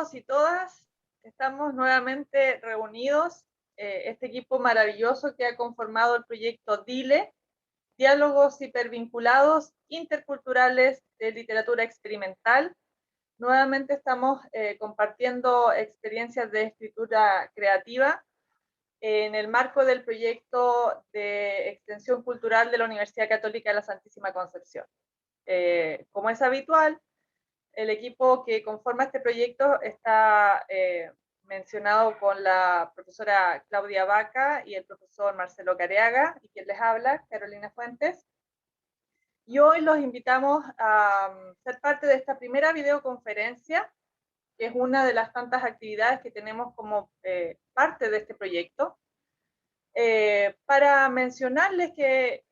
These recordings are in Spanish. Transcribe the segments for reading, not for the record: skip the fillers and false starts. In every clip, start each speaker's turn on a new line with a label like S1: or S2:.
S1: todos y todas. Estamos nuevamente reunidos, este equipo maravilloso que ha conformado el proyecto DILE, Diálogos Hipervinculados Interculturales de Literatura Experimental. Nuevamente estamos compartiendo experiencias de escritura creativa en el marco del proyecto de extensión cultural de la Universidad Católica de la Santísima Concepción. Como es habitual, el equipo que conforma este proyecto está mencionado con la profesora Claudia Vaca y el profesor Marcelo Careaga, y quien les habla, Carolina Fuentes. Y hoy los invitamos a ser parte de esta primera videoconferencia, que es una de las tantas actividades que tenemos como parte de este proyecto, para mencionarles que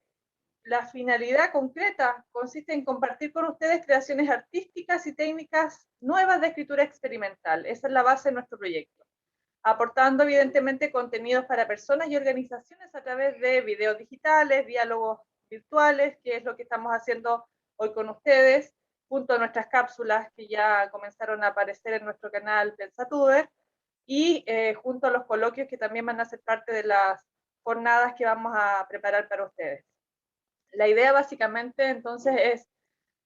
S1: la finalidad concreta consiste en compartir con ustedes creaciones artísticas y técnicas nuevas de escritura experimental. Esa es la base de nuestro proyecto, aportando evidentemente contenidos para personas y organizaciones a través de videos digitales, diálogos virtuales, que es lo que estamos haciendo hoy con ustedes, junto a nuestras cápsulas que ya comenzaron a aparecer en nuestro canal Pensatuber, y junto a los coloquios que también van a ser parte de las jornadas que vamos a preparar para ustedes. La idea básicamente entonces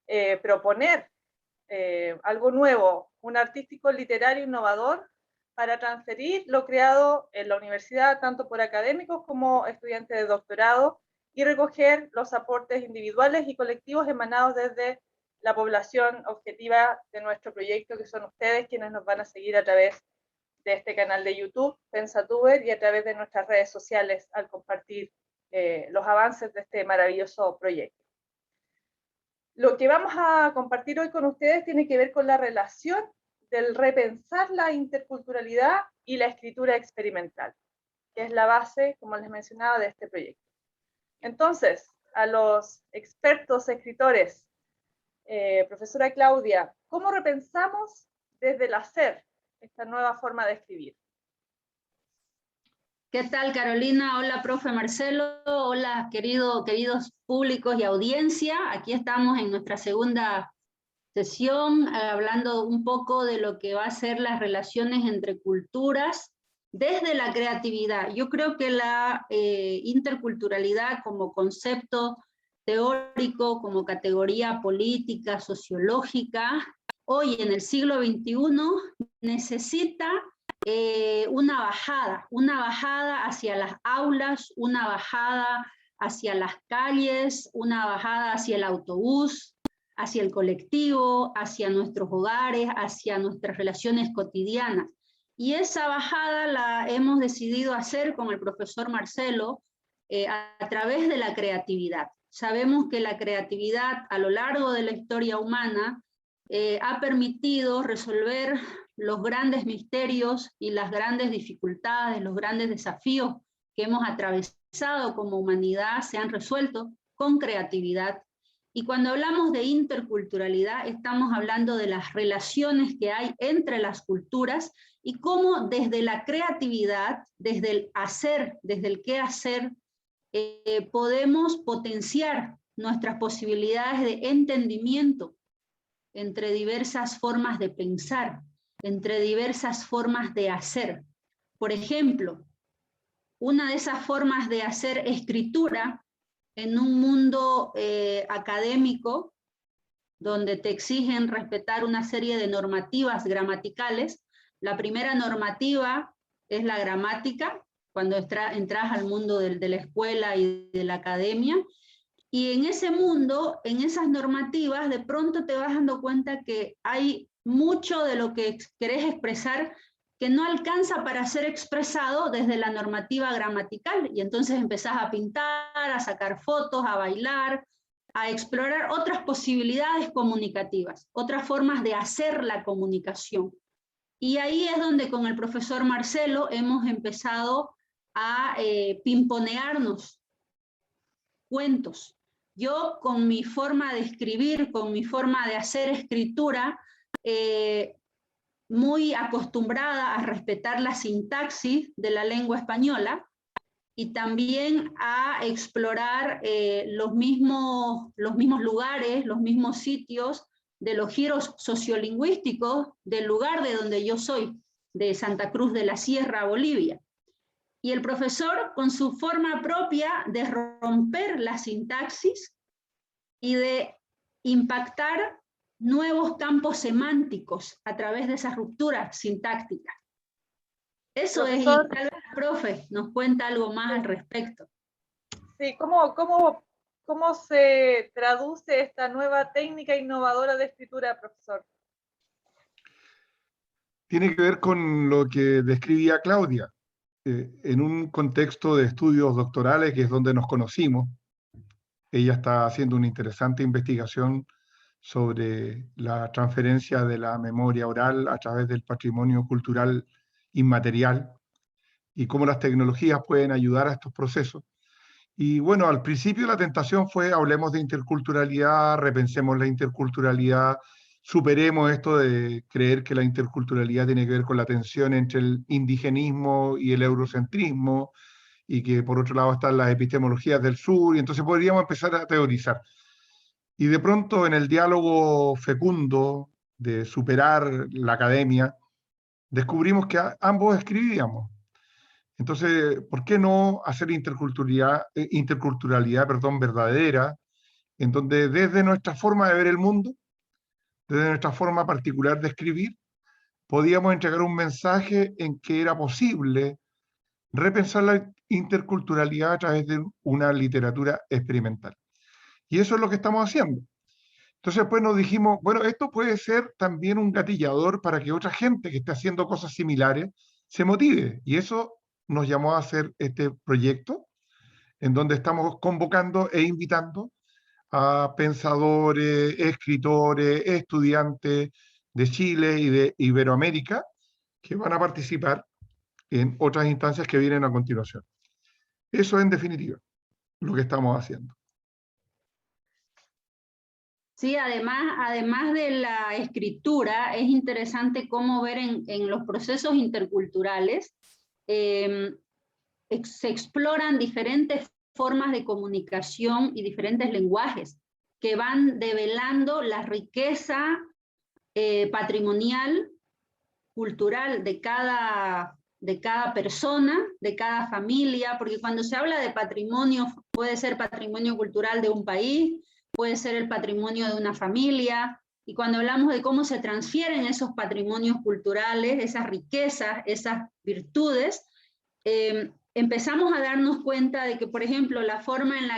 S1: es proponer algo nuevo, un artístico literario innovador para transferir lo creado en la universidad, tanto por académicos como estudiantes de doctorado, y recoger los aportes individuales y colectivos emanados desde la población objetiva de nuestro proyecto, que son ustedes quienes nos van a seguir a través de este canal de YouTube, Pensatuber, y a través de nuestras redes sociales al compartir los avances de este maravilloso proyecto. Lo que vamos a compartir hoy con ustedes tiene que ver con la relación del repensar la interculturalidad y la escritura experimental, que es la base, como les mencionaba, de este proyecto. Entonces, a los expertos escritores, profesora Claudia, ¿cómo repensamos desde el hacer esta nueva forma de escribir?
S2: ¿Qué tal, Carolina? Hola, profe Marcelo. Hola, queridos públicos y audiencia. Aquí estamos en nuestra segunda sesión, hablando un poco de lo que va a ser las relaciones entre culturas desde la creatividad. Yo creo que la interculturalidad como concepto teórico, como categoría política, sociológica, hoy en el siglo XXI necesita una bajada hacia las aulas, una bajada hacia las calles, una bajada hacia el autobús, hacia el colectivo, hacia nuestros hogares, hacia nuestras relaciones cotidianas. Y esa bajada la hemos decidido hacer con el profesor Marcelo a través de la creatividad. Sabemos que la creatividad a lo largo de la historia humana ha permitido resolver los grandes misterios y las grandes dificultades, los grandes desafíos que hemos atravesado como humanidad se han resuelto con creatividad. Y cuando hablamos de interculturalidad, estamos hablando de las relaciones que hay entre las culturas y cómo desde la creatividad, desde el hacer, desde el qué hacer, podemos potenciar nuestras posibilidades de entendimiento entre diversas formas de pensar, entre diversas formas de hacer. Por ejemplo, una de esas formas de hacer escritura en un mundo académico, donde te exigen respetar una serie de normativas gramaticales. La primera normativa es la gramática, cuando entras al mundo de la escuela y de la academia, y en ese mundo, en esas normativas, de pronto te vas dando cuenta que hay mucho de lo que querés expresar que no alcanza para ser expresado desde la normativa gramatical, y entonces empezás a pintar, a sacar fotos, a bailar, a explorar otras posibilidades comunicativas, otras formas de hacer la comunicación. Y ahí es donde con el profesor Marcelo hemos empezado a pimponearnos cuentos. Yo con mi forma de escribir, con mi forma de hacer escritura, muy acostumbrada a respetar la sintaxis de la lengua española y también a explorar los mismos lugares, los mismos sitios de los giros sociolingüísticos del lugar de donde yo soy, de Santa Cruz de la Sierra, Bolivia. Y el profesor, con su forma propia de romper la sintaxis y de impactar nuevos campos semánticos a través de esa ruptura sintáctica. Eso es, y
S1: Profesor,
S2: tal vez el profe nos cuenta algo más al respecto.
S1: sí, ¿cómo se traduce esta nueva técnica innovadora de escritura, profesor?
S3: Tiene que ver con lo que describía Claudia. En un contexto de estudios doctorales, que es donde nos conocimos, ella está haciendo una interesante investigación sobre la transferencia de la memoria oral a través del patrimonio cultural inmaterial y cómo las tecnologías pueden ayudar a estos procesos. Y bueno, al principio la tentación fue: hablemos de interculturalidad, repensemos la interculturalidad, superemos esto de creer que la interculturalidad tiene que ver con la tensión entre el indigenismo y el eurocentrismo, y que por otro lado están las epistemologías del sur, y entonces podríamos empezar a teorizar. Y de pronto, en el diálogo fecundo de superar la academia, descubrimos que ambos escribíamos. Entonces, ¿por qué no hacer interculturalidad, verdadera, en donde desde nuestra forma de ver el mundo, desde nuestra forma particular de escribir, podíamos entregar un mensaje en que era posible repensar la interculturalidad a través de una literatura experimental? Y eso es lo que estamos haciendo. Entonces después nos dijimos, bueno, esto puede ser también un gatillador para que otra gente que esté haciendo cosas similares se motive. Y eso nos llamó a hacer este proyecto, en donde estamos convocando e invitando a pensadores, escritores, estudiantes de Chile y de Iberoamérica, que van a participar en otras instancias que vienen a continuación. Eso en definitiva lo que estamos haciendo.
S2: Sí, además de la escritura, es interesante cómo ver en los procesos interculturales se exploran diferentes formas de comunicación y diferentes lenguajes que van develando la riqueza patrimonial, cultural de cada persona, de cada familia, porque cuando se habla de patrimonio, puede ser patrimonio cultural de un país, puede ser el patrimonio de una familia, y cuando hablamos de cómo se transfieren esos patrimonios culturales, esas riquezas, esas virtudes, empezamos a darnos cuenta de que, por ejemplo, la forma en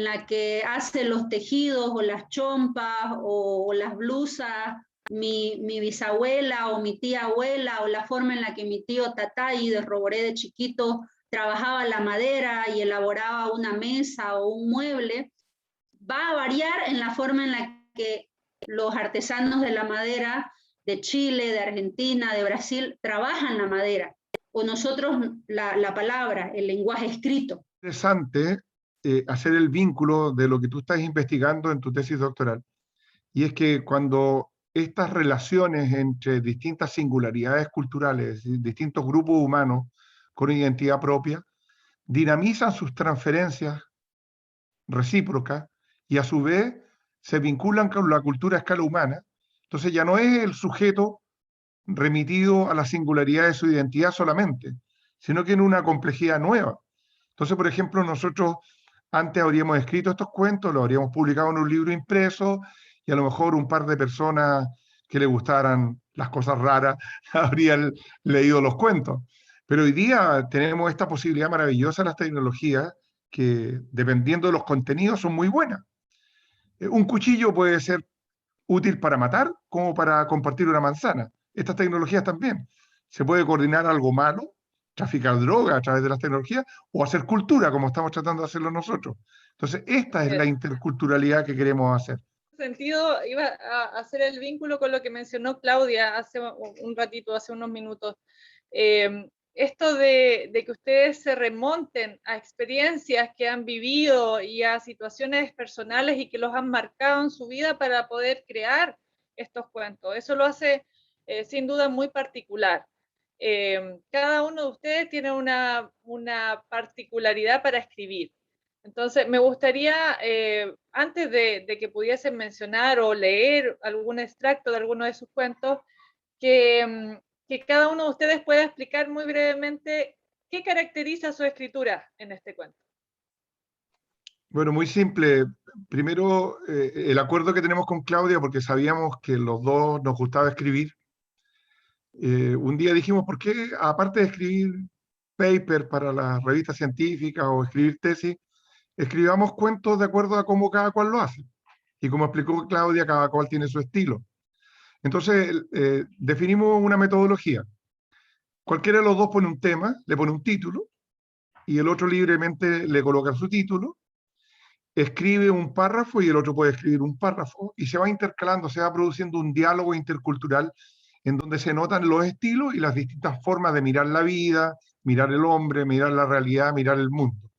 S2: la que hace los tejidos o las chompas o las blusas mi bisabuela o mi tía abuela, o la forma en la que mi tío Tatay de Roboré de chiquito trabajaba la madera y elaboraba una mesa o un mueble, va a variar en la forma en la que los artesanos de la madera de Chile, de Argentina, de Brasil, trabajan la madera, o nosotros la palabra, el lenguaje escrito.
S3: Interesante hacer el vínculo de lo que tú estás investigando en tu tesis doctoral, y es que cuando estas relaciones entre distintas singularidades culturales, distintos grupos humanos con identidad propia, dinamizan sus transferencias recíprocas y a su vez se vinculan con la cultura a escala humana, entonces ya no es el sujeto remitido a la singularidad de su identidad solamente, sino que en una complejidad nueva. Entonces, por ejemplo, nosotros antes habríamos escrito estos cuentos, los habríamos publicado en un libro impreso, y a lo mejor un par de personas que le gustaran las cosas raras habrían leído los cuentos. Pero hoy día tenemos esta posibilidad maravillosa de las tecnologías, que dependiendo de los contenidos son muy buenas. Un cuchillo puede ser útil para matar como para compartir una manzana. Estas tecnologías también. Se puede coordinar algo malo, traficar droga a través de las tecnologías, o hacer cultura, como estamos tratando de hacerlo nosotros. Entonces, esta es la interculturalidad que queremos hacer.
S1: En ese sentido, iba a hacer el vínculo con lo que mencionó Claudia hace un ratito, hace unos minutos. Esto de que ustedes se remonten a experiencias que han vivido y a situaciones personales y que los han marcado en su vida para poder crear estos cuentos. Eso lo hace sin duda muy particular. Cada uno de ustedes tiene una particularidad para escribir. Entonces, me gustaría, antes de que pudiesen mencionar o leer algún extracto de alguno de sus cuentos, que cada uno de ustedes pueda explicar muy brevemente qué caracteriza su escritura en este cuento.
S3: Bueno, muy simple. Primero, el acuerdo que tenemos con Claudia, porque sabíamos que los dos nos gustaba escribir. Un día dijimos, ¿por qué, aparte de escribir paper para las revistas científicas o escribir tesis, escribamos cuentos de acuerdo a cómo cada cual lo hace? Y como explicó Claudia, cada cual tiene su estilo. Entonces, definimos una metodología. Cualquiera de los dos pone un tema, le pone un título, y el otro libremente le coloca su título, escribe un párrafo y el otro puede escribir un párrafo, y se va intercalando, se va produciendo un diálogo intercultural en donde se notan los estilos y las distintas formas de mirar la vida, mirar el hombre, mirar la realidad, mirar el mundo.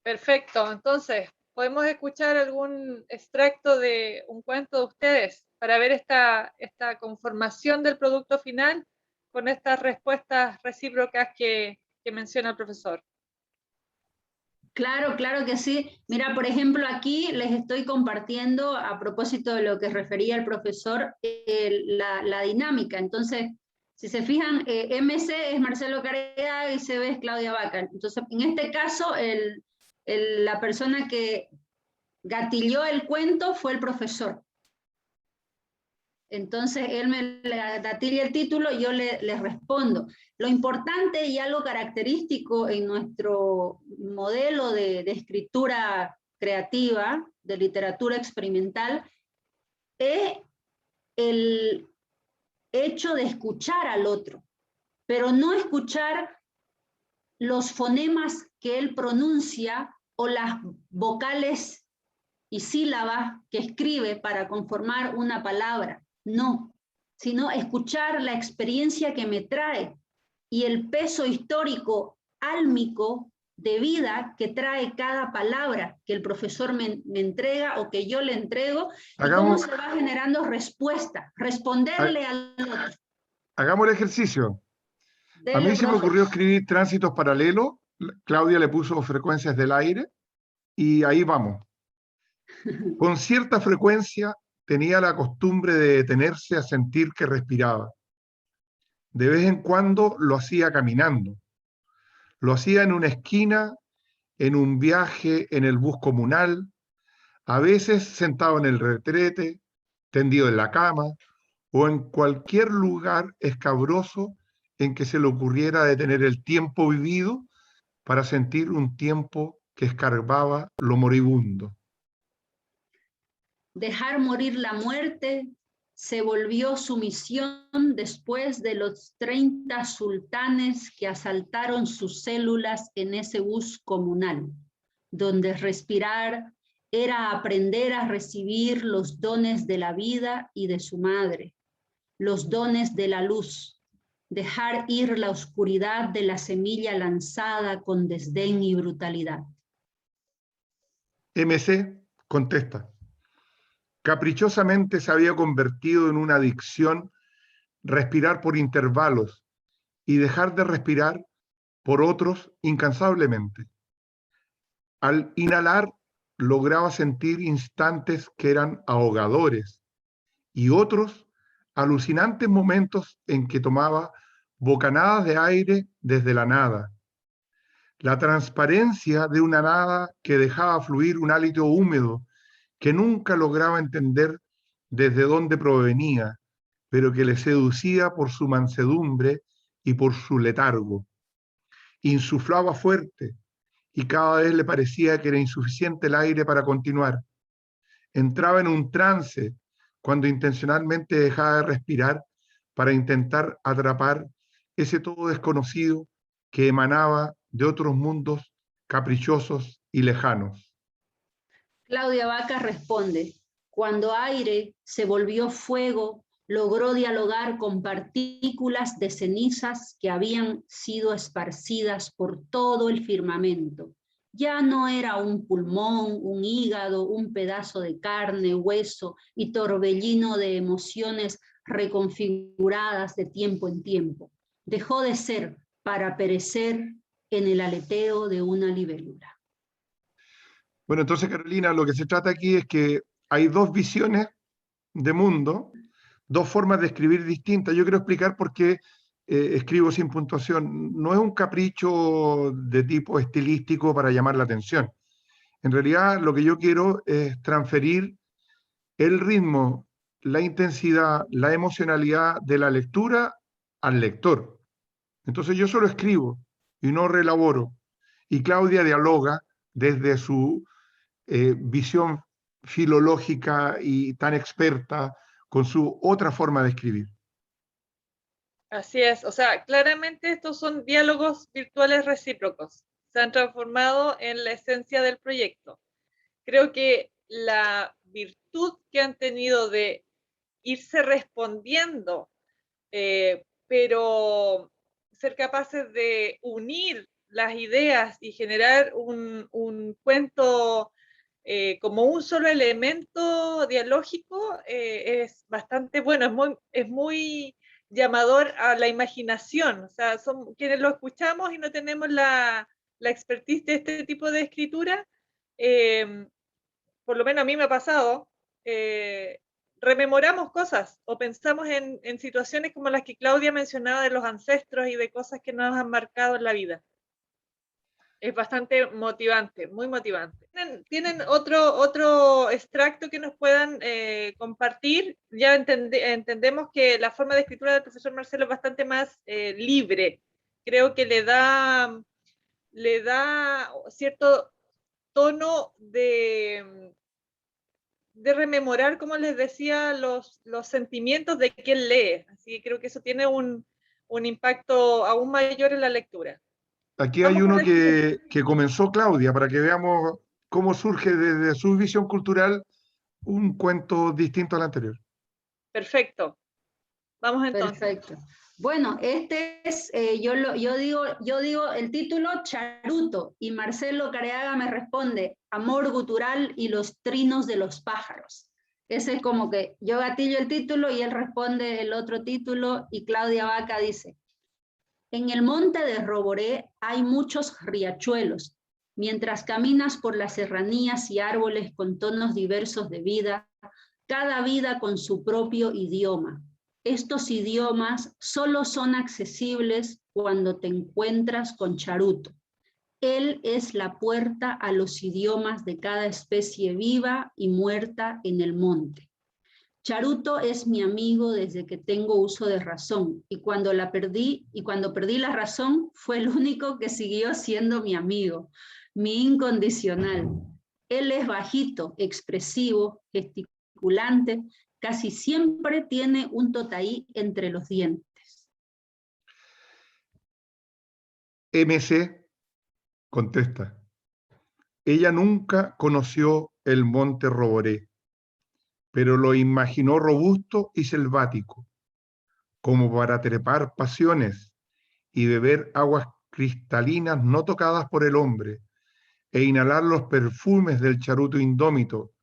S1: Perfecto, entonces, ¿podemos escuchar algún extracto de un cuento de ustedes para ver esta conformación del producto final con estas respuestas recíprocas que menciona el profesor?
S2: Claro, claro que sí. Mira, por ejemplo, aquí les estoy compartiendo, a propósito de lo que refería el profesor, la dinámica. Entonces, si se fijan, MC es Marcelo Careaga y CB es Claudia Vaca. Entonces, en este caso, la persona que gatilló el cuento fue el profesor. Entonces, él me gatilla el título y yo le respondo. Lo importante y algo característico en nuestro modelo de escritura creativa, de literatura experimental, es el hecho de escuchar al otro, pero no escuchar los fonemas que él pronuncia o las vocales y sílabas que escribe para conformar una palabra. No, sino escuchar la experiencia que me trae y el peso histórico álmico de vida que trae cada palabra que el profesor me entrega o que yo le entrego, y cómo se va generando respuesta, responderle al otro.
S3: Hagamos el ejercicio. A mí se me ocurrió escribir tránsitos paralelos, Claudia le puso frecuencias del aire, y ahí vamos. Con cierta frecuencia tenía la costumbre de detenerse a sentir que respiraba. De vez en cuando lo hacía caminando. Lo hacía en una esquina, en un viaje en el bus comunal, a veces sentado en el retrete, tendido en la cama, o en cualquier lugar escabroso en que se le ocurriera detener el tiempo vivido para sentir un tiempo que escarbaba lo moribundo.
S2: Dejar morir la muerte se volvió su misión después de los 30 sultanes que asaltaron sus células en ese bus comunal, donde respirar era aprender a recibir los dones de la vida y de su madre, los dones de la luz, dejar ir la oscuridad de la semilla lanzada con desdén y brutalidad.
S3: MC contesta: caprichosamente se había convertido en una adicción respirar por intervalos y dejar de respirar por otros incansablemente. Al inhalar lograba sentir instantes que eran ahogadores y otros alucinantes momentos en que tomaba bocanadas de aire desde la nada. La transparencia de una nada que dejaba fluir un hálito húmedo que nunca lograba entender desde dónde provenía, pero que le seducía por su mansedumbre y por su letargo. Insuflaba fuerte y cada vez le parecía que era insuficiente el aire para continuar. Entraba en un trance cuando intencionalmente dejaba de respirar para intentar atrapar ese todo desconocido que emanaba de otros mundos caprichosos y lejanos.
S2: Claudia Vaca responde: cuando aire se volvió fuego, logró dialogar con partículas de cenizas que habían sido esparcidas por todo el firmamento. Ya no era un pulmón, un hígado, un pedazo de carne, hueso y torbellino de emociones reconfiguradas de tiempo en tiempo. Dejó de ser para perecer en el aleteo de una libélula.
S3: Bueno, entonces, Carolina, lo que se trata aquí es que hay dos visiones de mundo, dos formas de escribir distintas. Yo quiero explicar por qué escribo sin puntuación. No es un capricho de tipo estilístico para llamar la atención. En realidad, lo que yo quiero es transferir el ritmo, la intensidad, la emocionalidad de la lectura al lector. Entonces yo solo escribo y no relaboro. Y Claudia dialoga desde su visión filológica y tan experta con su otra forma de escribir.
S1: Así es, o sea, claramente estos son diálogos virtuales recíprocos. Se han transformado en la esencia del proyecto. Creo que la virtud que han tenido de irse respondiendo, pero ser capaces de unir las ideas y generar un cuento como un solo elemento dialógico es bastante bueno, es muy llamador a la imaginación. O sea, son quienes lo escuchamos y no tenemos la expertise de este tipo de escritura. Por lo menos a mí me ha pasado, rememoramos cosas o pensamos en situaciones como las que Claudia mencionaba de los ancestros y de cosas que nos han marcado en la vida. Es bastante motivante, muy motivante. ¿Tienen otro extracto que nos puedan compartir? Ya entendemos que la forma de escritura del profesor Marcelo es bastante más libre. Creo que le da cierto tono de rememorar, como les decía, los sentimientos de quien lee. Así que creo que eso tiene un impacto aún mayor en la lectura.
S3: Aquí hay
S1: Vamos con
S3: uno
S1: el siguiente.
S3: que comenzó Claudia, para que veamos cómo surge desde su visión cultural un cuento distinto al anterior.
S1: Perfecto. Vamos entonces.
S2: Perfecto. Bueno, este es, yo digo el título Charuto y Marcelo Careaga me responde Amor gutural y los trinos de los pájaros. Ese es como que yo gatillo el título y él responde el otro título y Claudia Vaca dice, en el monte de Roboré hay muchos riachuelos. Mientras caminas por las serranías y árboles con tonos diversos de vida, cada vida con su propio idioma. Estos idiomas solo son accesibles cuando te encuentras con Charuto. Él es la puerta a los idiomas de cada especie viva y muerta en el monte. Charuto es mi amigo desde que tengo uso de razón y cuando perdí la razón fue el único que siguió siendo mi amigo, mi incondicional. Él es bajito, expresivo, gesticulante, casi siempre tiene un totaí entre los dientes.
S3: MC contesta, ella nunca conoció el monte Roboré, pero lo imaginó robusto y selvático, como para trepar pasiones y beber aguas cristalinas no tocadas por el hombre, e inhalar los perfumes del charuto indómito,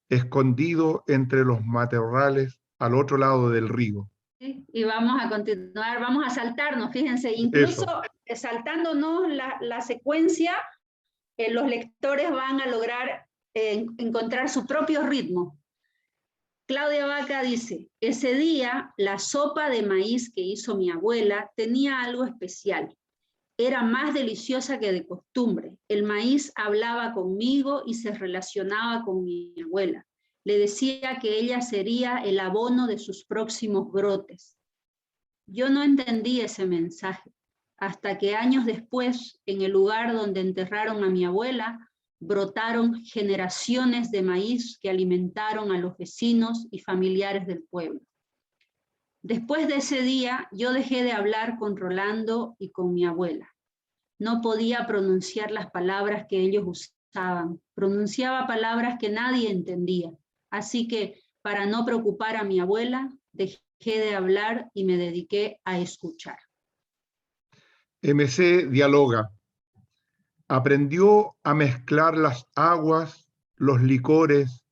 S3: escondido entre los matorrales al otro lado del río.
S2: Y vamos a continuar, vamos a saltarnos, fíjense, incluso saltándonos la secuencia, los lectores van a lograr encontrar su propio ritmo. Claudia Vaca dice, ese día la sopa de maíz que hizo mi abuela tenía algo especial. Era más deliciosa que de costumbre. El maíz hablaba conmigo y se relacionaba con mi abuela. Le decía que ella sería el abono de sus próximos brotes. Yo no entendí ese mensaje, hasta que años después, en el lugar donde enterraron a mi abuela, brotaron generaciones de maíz que alimentaron a los vecinos y familiares del pueblo. Después de ese día, yo dejé de hablar con Rolando y con mi abuela. No podía pronunciar las palabras que ellos usaban. Pronunciaba palabras que nadie entendía. Así que, para no preocupar a mi abuela, dejé de hablar y me dediqué a escuchar.
S3: MC dialoga. Aprendió a mezclar las aguas, los licores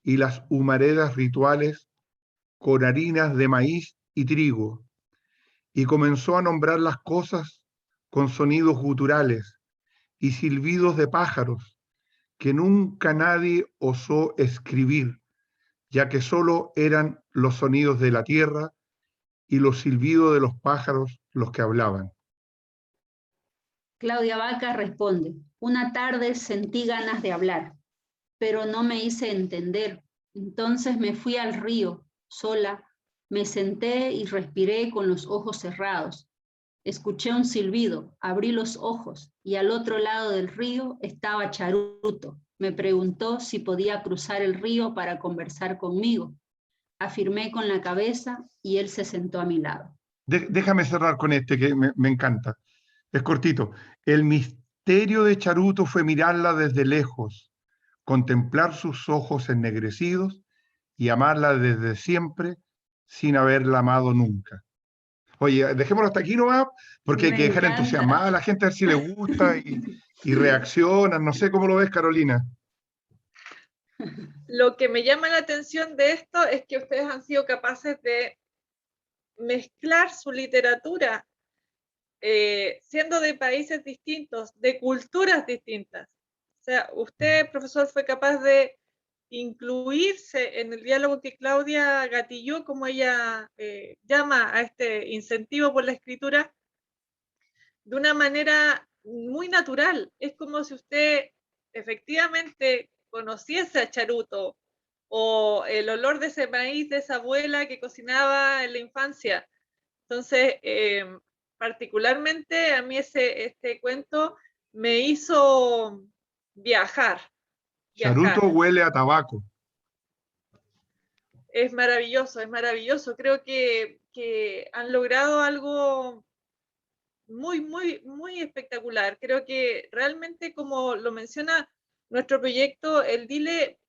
S3: y las humaredas rituales con harinas de maíz y trigo, y comenzó a nombrar las cosas con sonidos guturales y silbidos de pájaros que nunca nadie osó escribir, ya que solo eran los sonidos de la tierra y los silbidos de los pájaros los que hablaban.
S2: Claudia Vaca responde: una tarde sentí ganas de hablar, pero no me hice entender. Entonces me fui al río, sola, me senté y respiré con los ojos cerrados. Escuché un silbido, abrí los ojos y al otro lado del río estaba Charuto. Me preguntó si podía cruzar el río para conversar conmigo. Afirmé con la cabeza y él se sentó a mi lado.
S3: Déjame cerrar con este que me encanta. Es cortito. El misterio de Charuto fue mirarla desde lejos, contemplar sus ojos ennegrecidos y amarla desde siempre sin haberla amado nunca. Oye, dejémoslo hasta aquí nomás, porque hay
S2: Me
S3: que dejar
S2: encanta.
S3: entusiasmada a la gente a ver si le gusta y reaccionan. No sé cómo lo ves, Carolina.
S1: Lo que me llama la atención de esto es que ustedes han sido capaces de mezclar su literatura, siendo de países distintos, de culturas distintas. O sea, usted, profesor, fue capaz de incluirse en el diálogo que Claudia gatilló, como ella llama a este incentivo por la escritura, de una manera muy natural. Es como si usted efectivamente conociese a Charuto, o el olor de ese maíz de esa abuela que cocinaba en la infancia. Entonces, particularmente a mí este cuento me hizo viajar.
S3: Charuto huele a tabaco.
S1: Es maravilloso, es maravilloso. Creo que han logrado algo muy, muy, muy espectacular. Creo que realmente, como lo menciona nuestro proyecto, el DILE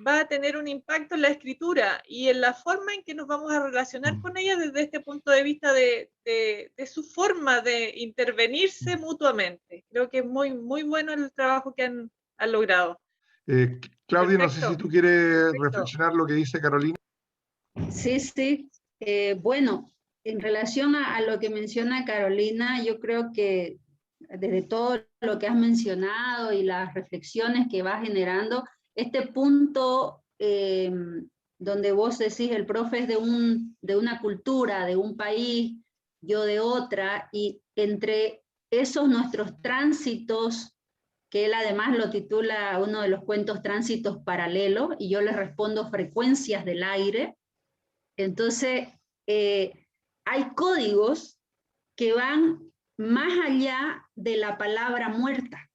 S1: va a tener un impacto en la escritura y en la forma en que nos vamos a relacionar con ella desde este punto de vista de su forma de intervenirse mutuamente. Creo que es muy, muy bueno el trabajo que han logrado.
S3: Claudia,
S1: Perfecto.
S3: no sé si tú quieres
S1: Perfecto.
S3: reflexionar lo que dice Carolina.
S2: Sí, sí. Bueno, en relación a lo que menciona Carolina, yo creo que desde todo lo que has mencionado y las reflexiones que vas generando, este punto donde vos decís el profe es de una cultura, de un país, yo de otra, y entre esos nuestros tránsitos, que él además lo titula uno de los cuentos Tránsitos Paralelos, y yo le respondo Frecuencias del Aire. Entonces, hay códigos que van más allá de la palabra muerta.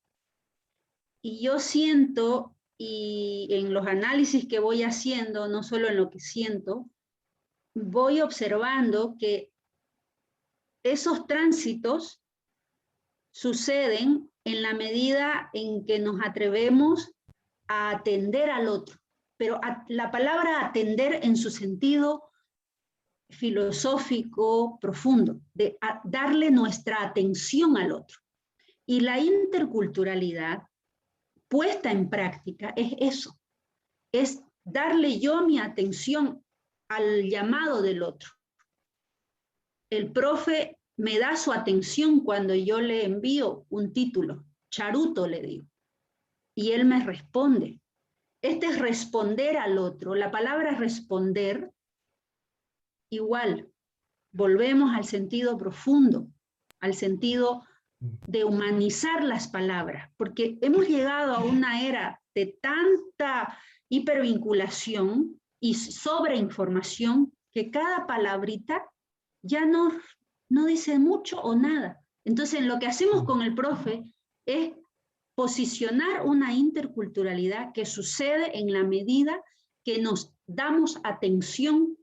S2: Y yo siento, y en los análisis que voy haciendo, no solo en lo que siento, voy observando que esos tránsitos suceden en la medida en que nos atrevemos a atender al otro. Pero la palabra atender en su sentido filosófico profundo, de darle nuestra atención al otro. Y la interculturalidad puesta en práctica es eso, es darle yo mi atención al llamado del otro. El profe me da su atención cuando yo le envío un título, Charuto le digo, y él me responde. Este es responder al otro. La palabra responder, igual, volvemos al sentido profundo, al sentido de humanizar las palabras, porque hemos llegado a una era de tanta hipervinculación y sobreinformación que cada palabrita ya no dice mucho o nada. Entonces, lo que hacemos con el profe es posicionar una interculturalidad que sucede en la medida que nos damos atención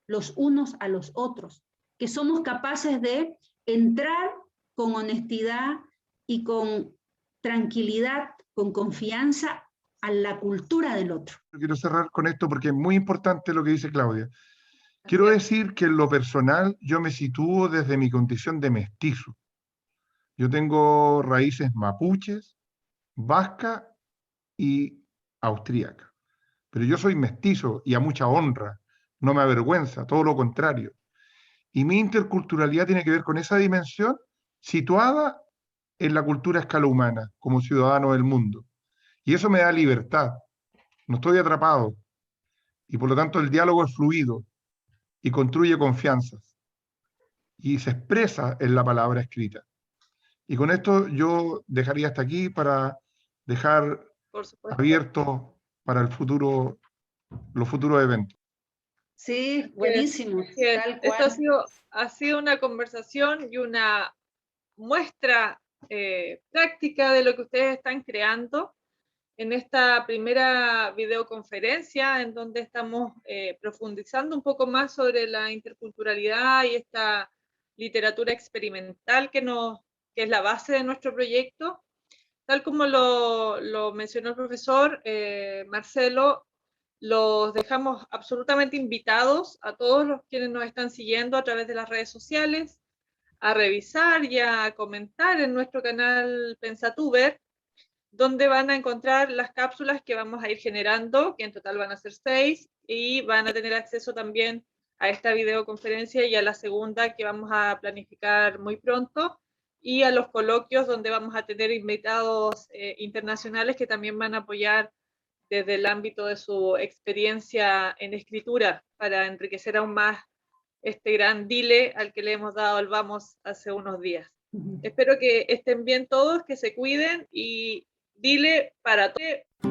S2: los unos a los otros, que somos capaces de entrar con honestidad y con tranquilidad, con confianza a la cultura del otro.
S3: Quiero cerrar con esto porque es muy importante lo que dice Claudia. Quiero decir que en lo personal yo me sitúo desde mi condición de mestizo. Yo tengo raíces mapuches, vasca y austríaca. Pero yo soy mestizo y a mucha honra, no me avergüenza, todo lo contrario. Y mi interculturalidad tiene que ver con esa dimensión situada en la cultura a escala humana, como ciudadano del mundo. Y eso me da libertad, no estoy atrapado, y por lo tanto el diálogo es fluido y construye confianzas, y se expresa en la palabra escrita. Y con esto yo dejaría hasta aquí para dejar
S1: Por supuesto.
S3: abierto para el futuro, los futuros eventos.
S2: Sí, buenísimo,
S1: Sí,
S2: tal
S1: esto
S2: cual.
S1: ha sido una conversación y una muestra práctica de lo que ustedes están creando en esta primera videoconferencia, en donde estamos profundizando un poco más sobre la interculturalidad y esta literatura experimental que es la base de nuestro proyecto. Tal como lo mencionó el profesor Marcelo, los dejamos absolutamente invitados a todos los quienes nos están siguiendo a través de las redes sociales a revisar y a comentar en nuestro canal Pensatuber, donde van a encontrar las cápsulas que vamos a ir generando, que en total van a ser 6, y van a tener acceso también a esta videoconferencia y a la segunda que vamos a planificar muy pronto, y a los coloquios donde vamos a tener invitados internacionales que también van a apoyar desde el ámbito de su experiencia en escritura para enriquecer aún más este gran dile al que le hemos dado el vamos hace unos días. Espero que estén bien todos, que se cuiden y dile para todos.